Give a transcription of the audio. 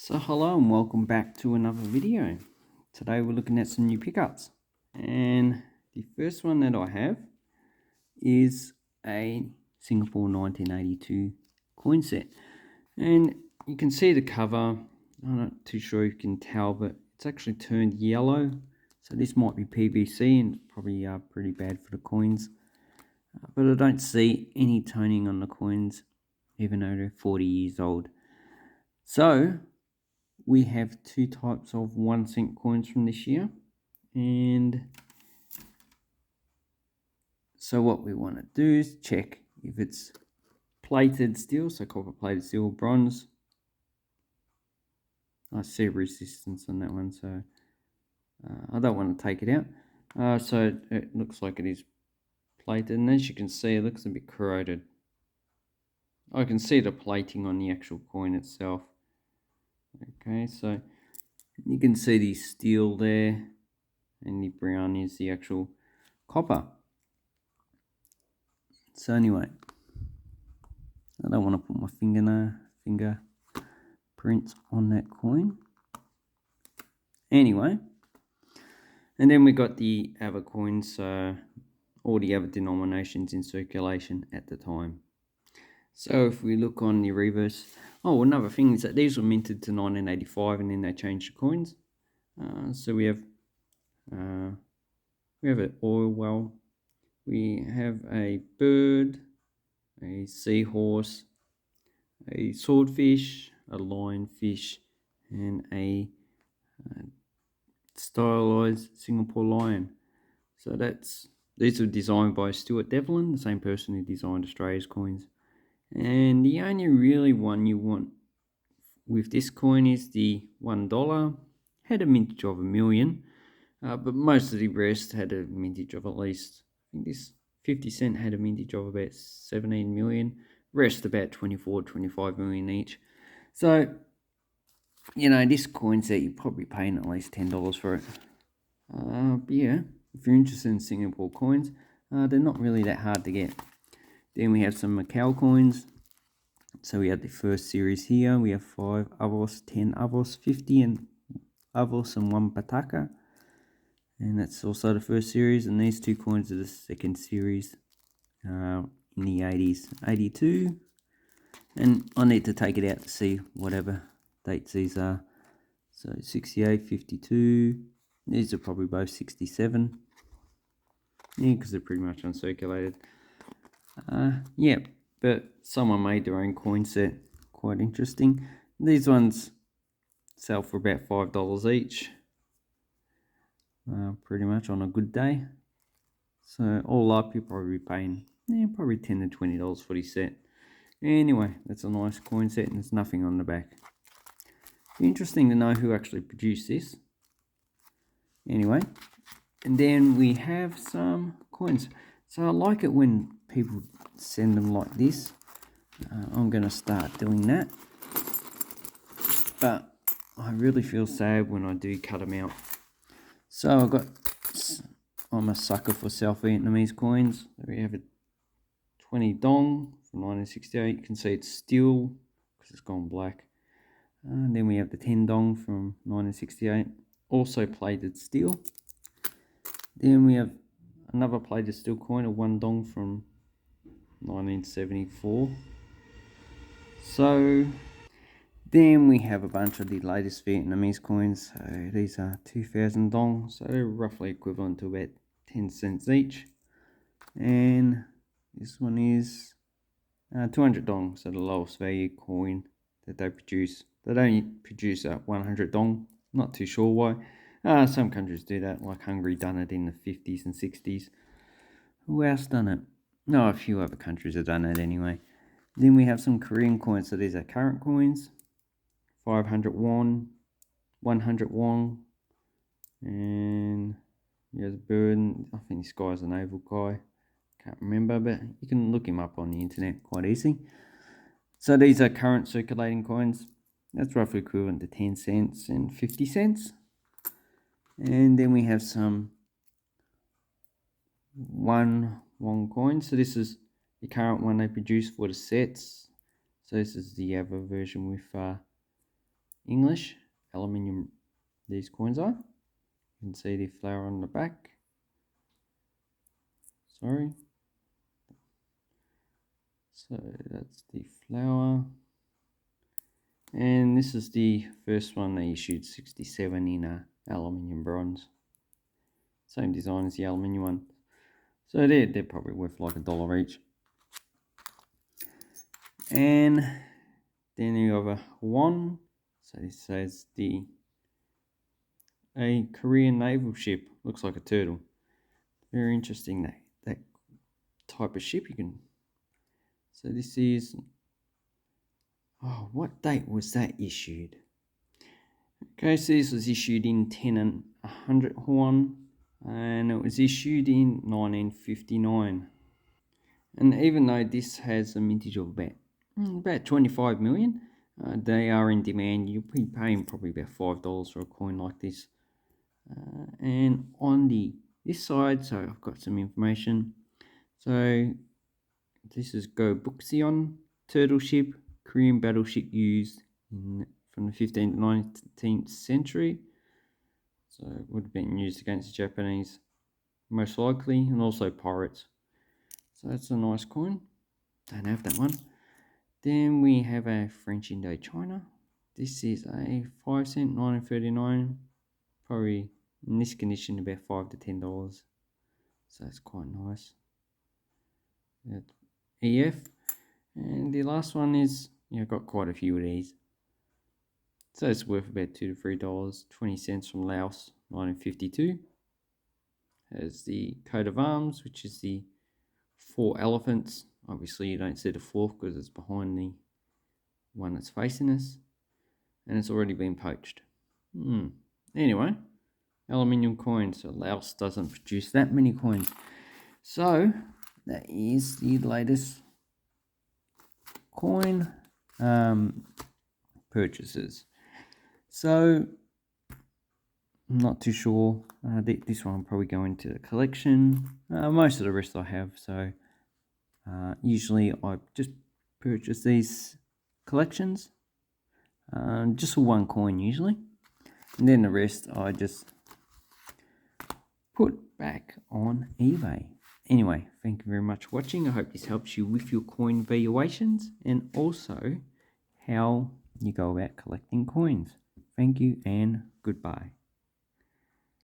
So hello and welcome back to another video. Today we're looking at some new pickups, and the first one that I have is a Singapore 1982 coin set, and you can see the cover. I'm not too sure if you can tell, but it's actually turned yellow, so this might be PVC and probably pretty bad for the coins, but I don't see any toning on the coins even though they're 40 years old. So we have two types of 1 cent coins from this year, and so what we want to do is check if it's plated steel, so copper plated steel, bronze. I see resistance on that one, so I don't want to take it out. So it looks like it is plated, and as you can see, it looks a bit corroded. I can see the plating on the actual coin itself. Okay, so you can see the steel there, and the brown is the actual copper. So anyway, I don't want to put my fingerprints on that coin. Anyway, and then we got the other coins, all the other denominations in circulation at the time. So if we look on the reverse, another thing is that these were minted to 1985, and then they changed the coins. So we have an oil well, we have a bird, a seahorse, a swordfish, a lionfish, and a stylized Singapore lion. So these were designed by Stuart Devlin, the same person who designed Australia's coins. And the only really one you want with this coin is the $1. Had a mintage of 1,000,000, but most of the rest had a mintage of at least, I think this 50 cent had a mintage of about 17 million, rest about 24, 25 million each. So, this coin set, you're probably paying at least $10 for it. But yeah, if you're interested in Singapore coins, they're not really that hard to get. Then we have some Macau coins. So we have the first series here. We have 5 avos, 10 avos, 50 and avos, and 1 pataka. And that's also the first series. And these two coins are the second series in the 80s. 82. And I need to take it out to see whatever dates these are. So 68, 52. These are probably both 67. Yeah, because they're pretty much uncirculated. Yeah, but someone made their own coin set. Quite interesting. These ones sell for about $5 each. Pretty much on a good day. So all up, you're probably paying probably $10 to $20 for this set. Anyway, that's a nice coin set, and there's nothing on the back. Interesting to know who actually produced this. Anyway, and then we have some coins. So I like it when people send them like this. I'm going to start doing that. But I really feel sad when I do cut them out. So I'm a sucker for South Vietnamese coins. We have a 20 dong from 1968. You can see it's steel because it's gone black. And then we have the 10 dong from 1968, also plated steel. Then we have another plated steel coin, a 1 dong from 1974. So then we have a bunch of the latest Vietnamese coins. So these are 2,000 dong, so they're roughly equivalent to about 10 cents each. And this one is 200 dong, so the lowest value coin that they produce. They don't produce at 100 dong, not too sure why. Some countries do that, like Hungary done it in the 50s and 60s. Who else done it? No, a few other countries have done it anyway. Then we have some Korean coins, so these are current coins. 500 won, 100 won, and here's a bird. I think this guy's a Naval guy. Can't remember, but you can look him up on the internet quite easy. So these are current circulating coins. That's roughly equivalent to 10 cents and 50 cents. And then we have some 1 won coins. So this is the current one they produce for the sets. So this is the other version with English aluminium these coins are. You can see the flower on the back. Sorry. So that's the flower. And this is the first one they issued, 67 in aluminium bronze. Same design as the aluminium one. So they're probably worth like $1 each. And then you have a one. So this says a Korean naval ship. Looks like a turtle. Very interesting that type of ship you can. So this is, oh, what date was that issued? Okay, so this was issued in 10 and 100 Huan, and it was issued in 1959. And even though this has a mintage of about 25 million, they are in demand. You'll be paying probably about $5 for a coin like this. And on this side, so I've got some information. So this is Go Bukseon turtle ship, Korean battleship used from the 15th to 19th century. So it would have been used against the Japanese, most likely, and also pirates. So that's a nice coin. Don't have that one. Then we have a French Indochina. This is a 5 cent, 1939. Probably in this condition about $5 to $10. So that's quite nice. That's EF. And the last one is, I've got quite a few of these. So it's worth about $2 to $3. 20 cents from Laos, 1952. Has the coat of arms, which is the 4 elephants. Obviously you don't see the 4th because it's behind the one that's facing us. And it's already been poached. Anyway, aluminium coins. So Laos doesn't produce that many coins. So that is the latest coin purchases. So I'm not too sure. This one will probably go into the collection. Most of the rest I have. So usually I just purchase these collections. Just for one coin usually. And then the rest I just put back on eBay. Anyway, thank you very much for watching. I hope this helps you with your coin valuations and also how you go about collecting coins. Thank you and goodbye.